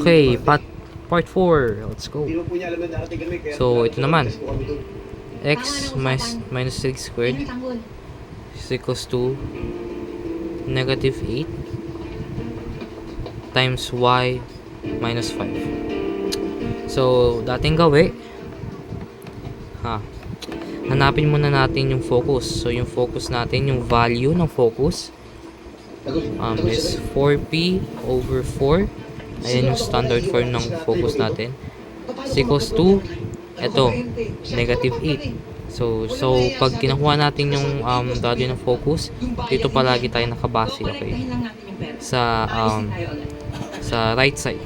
Okay, part 4. Let's go. So, ito naman. X minus 6 squared is equals to negative 8 times y minus 5. So, dating gawi, hanapin muna natin yung focus. So, yung focus natin, yung value ng focus is 4p over 4. Ayan yung standard form ng focus natin. Is equals to ito, negative 8. So pag kinukuha natin yung value ng focus, dito palagi tayo nakabase, okay? Sa right side.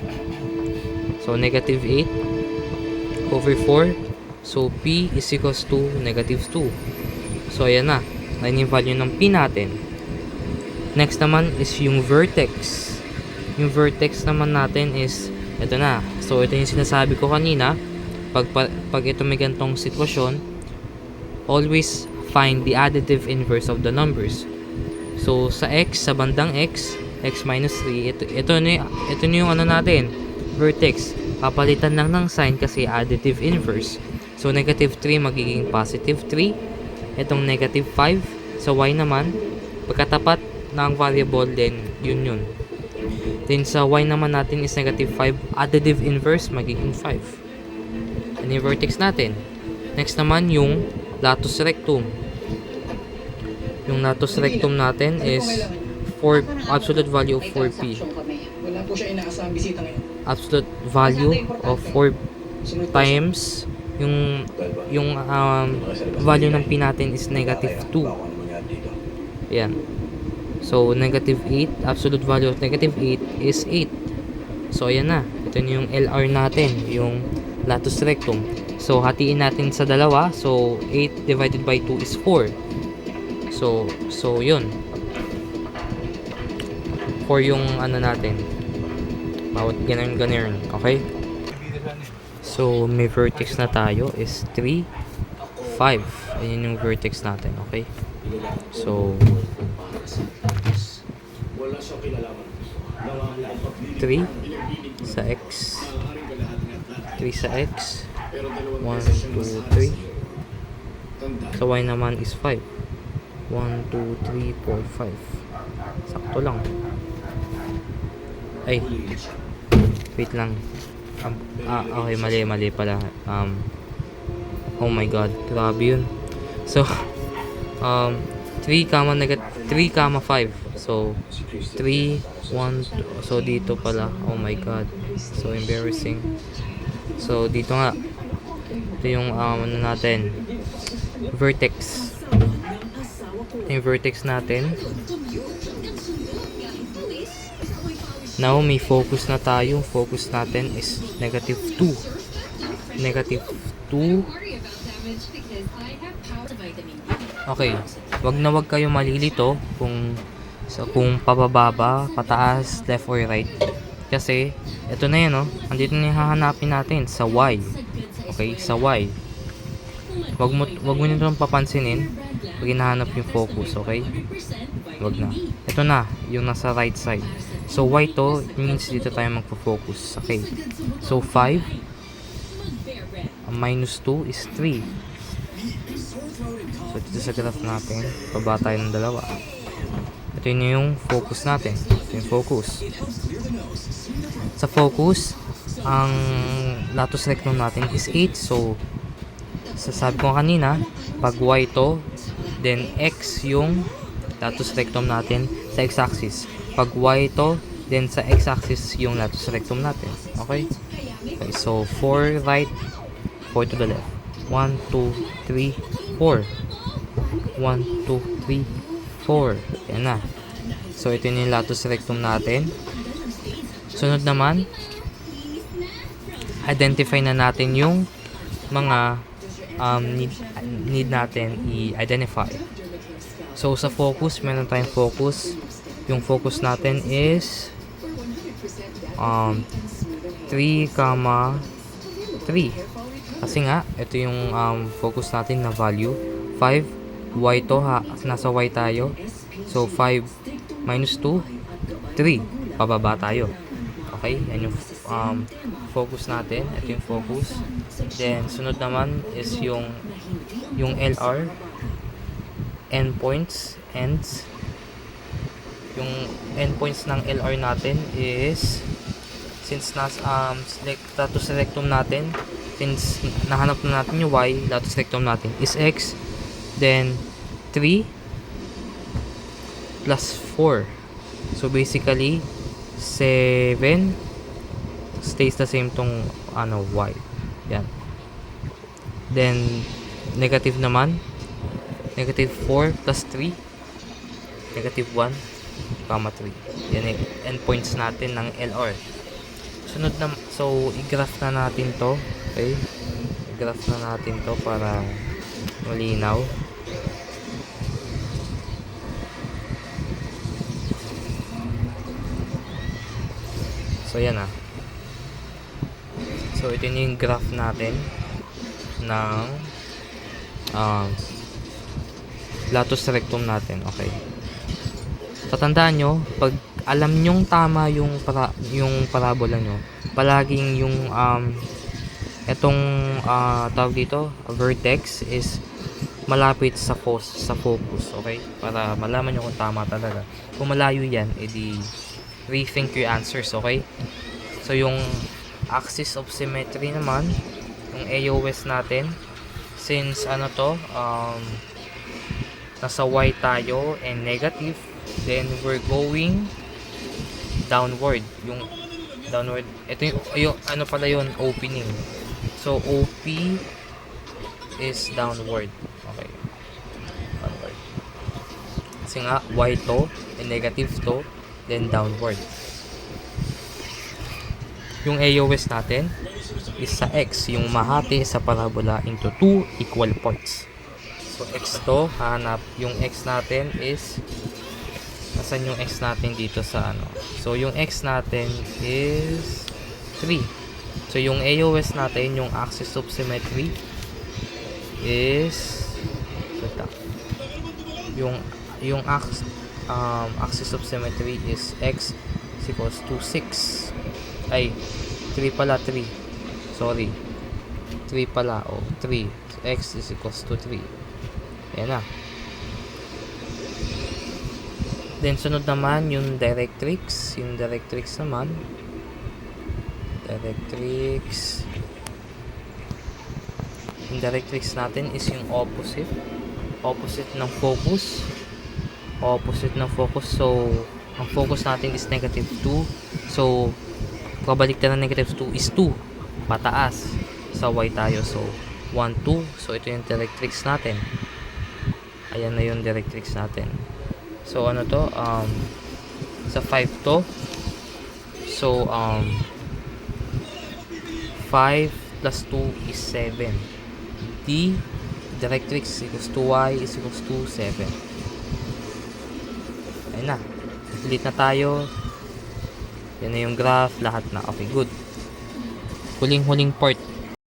So negative 8 over 4. So p is equals to negative 2. So ayan na. Ayan yung value ng p natin. Next naman is yung vertex. Yung vertex naman natin is ito na. So ito yung sinasabi ko kanina. Pag ito may gantong sitwasyon, always find the additive inverse of the numbers. So sa x, sa bandang x minus 3, ito na yung ano natin, vertex. Papalitan lang ng sign kasi additive inverse. So negative 3 magiging positive 3. Itong negative 5 sa y naman, pagkatapat ng variable, then yun. Then sa y naman natin is negative 5, additive inverse magiging 5. Ano yung vertex natin? Next naman yung latus rectum. Yung latus rectum natin is absolute value of 4p. Wala po siya inaasahang bisita ngayon. Absolute value of 4 times yung value ng p natin is negative 2. Yan. So negative 8, absolute value of negative 8 is 8. So ayan na. Ito na yung LR natin, yung latus rectum. So hatiin natin sa dalawa. So 8 divided by 2 is 4. So yun. 4 yung ano natin. Bawat ganun. Okay? So may vertex na tayo is 3, 5. Ayun yung vertex natin. Okay? So 3 sa x, 3 sa x, 1, 2, 3. Sa y naman is 5. 1, 2, 3, 4, 5. Sakto lang. Ay, wait lang. Okay, mali pala. Oh my god, grabe yun. So 3, 5. So 3, 1, 2. So dito pala. Oh my god, so embarrassing. So dito nga, ito yung ano natin, vertex. Yung vertex natin. Now may focus na tayo. Focus natin is negative 2. Negative 2. Okay, wag kayo malilito kung pababa, pataas, left or right. Kasi ito na 'yan, no. Andito na yung hahanapin natin sa y. Okay, sa y. Wag mo nitong papansinin pag hinahanap yung focus, okay? Wag na. Ito na, yung nasa right side. So y to, it means dito tayo magfo-focus. Okay. So 5 minus 2 is 3. So dito sa graph natin, baba tayo ng dalawa. Ito yung focus natin. Ito yung focus. Sa focus, ang latus rectum natin is 8. So sasabi ko kanina, pag y to, then x yung latus rectum natin sa x-axis. Pag y to, then sa x-axis yung latus rectum natin. Okay? Okay, so 4 right, 4 to the left. 1, 2, 3, 4. 1, 2, 3, 4. Yan na. So ito yung latus rectum natin. Sunod naman, identify na natin yung mga need natin i-identify. So sa focus, meron tayong focus. Yung focus natin is 3, 3. Kasi nga, ito yung focus natin na value. 5, y to ha, nasa y tayo. So 5 minus 2, 3. Pababa tayo. Okay? Okay, yan yung focus natin. Ito yung focus. Then, sunod naman is yung LR. Endpoints. Ends. Yung endpoints ng LR natin is, since latus rectum natin, since nahanap na natin yung Y, latus rectum natin is X. Then, 3 plus 4. So, basically, 7 stays the same tong Y. Yan. Then, negative naman. Negative 4 plus 3. Negative 1, comma 3. Yan yung endpoints natin ng LR. Sunod na, so, i-graph na natin to. Okay? I-graph na natin to para malinaw. So, yan ah. So, ito yung graph natin ng latus rectum natin. Okay. Tatandaan nyo, pag alam nyong tama yung parabola nyo, palaging yung etong tawag dito, vertex is malapit sa focus. Okay? Para malaman nyo kung tama talaga. Kung malayo yan, edi rethink your answers. Okay? So, yung axis of symmetry naman, yung AOS natin, since nasa Y tayo and negative, then we're going downward. Yung downward, ito yung pala yun, opening. So, OP is downward. Okay. Downward. Kasi nga, Y to, and negative to, then downward. Yung AOS natin is sa X, yung mahati sa parabola into 2 equal parts. So, X to, hanap yung X natin is, nasan yung X natin dito sa So, yung X natin is 3. So, yung AOS natin, yung axis of symmetry is yung axis of symmetry is X is equals to 6. Ay, 3 pala, 3. Sorry. 3 pala, 3. So, X is equals to 3. Ayan na. Then, sunod naman yung directrix. Yung directrix naman. Yung directrix natin is yung opposite. Opposite ng focus. So, ang focus natin is negative 2. So, kabaliktad ng negative 2 is 2. Pataas. Sa Y tayo. So, 1, 2. So, ito yung directrix natin. Ayan na yung directrix natin. So, sa 5 to. So, 5 plus 2 is 7. D, directrix equals to Y is equals to 7. Ayun na. Delete na tayo. Yan na yung graph. Lahat na. Okay, good. Huling-huling part.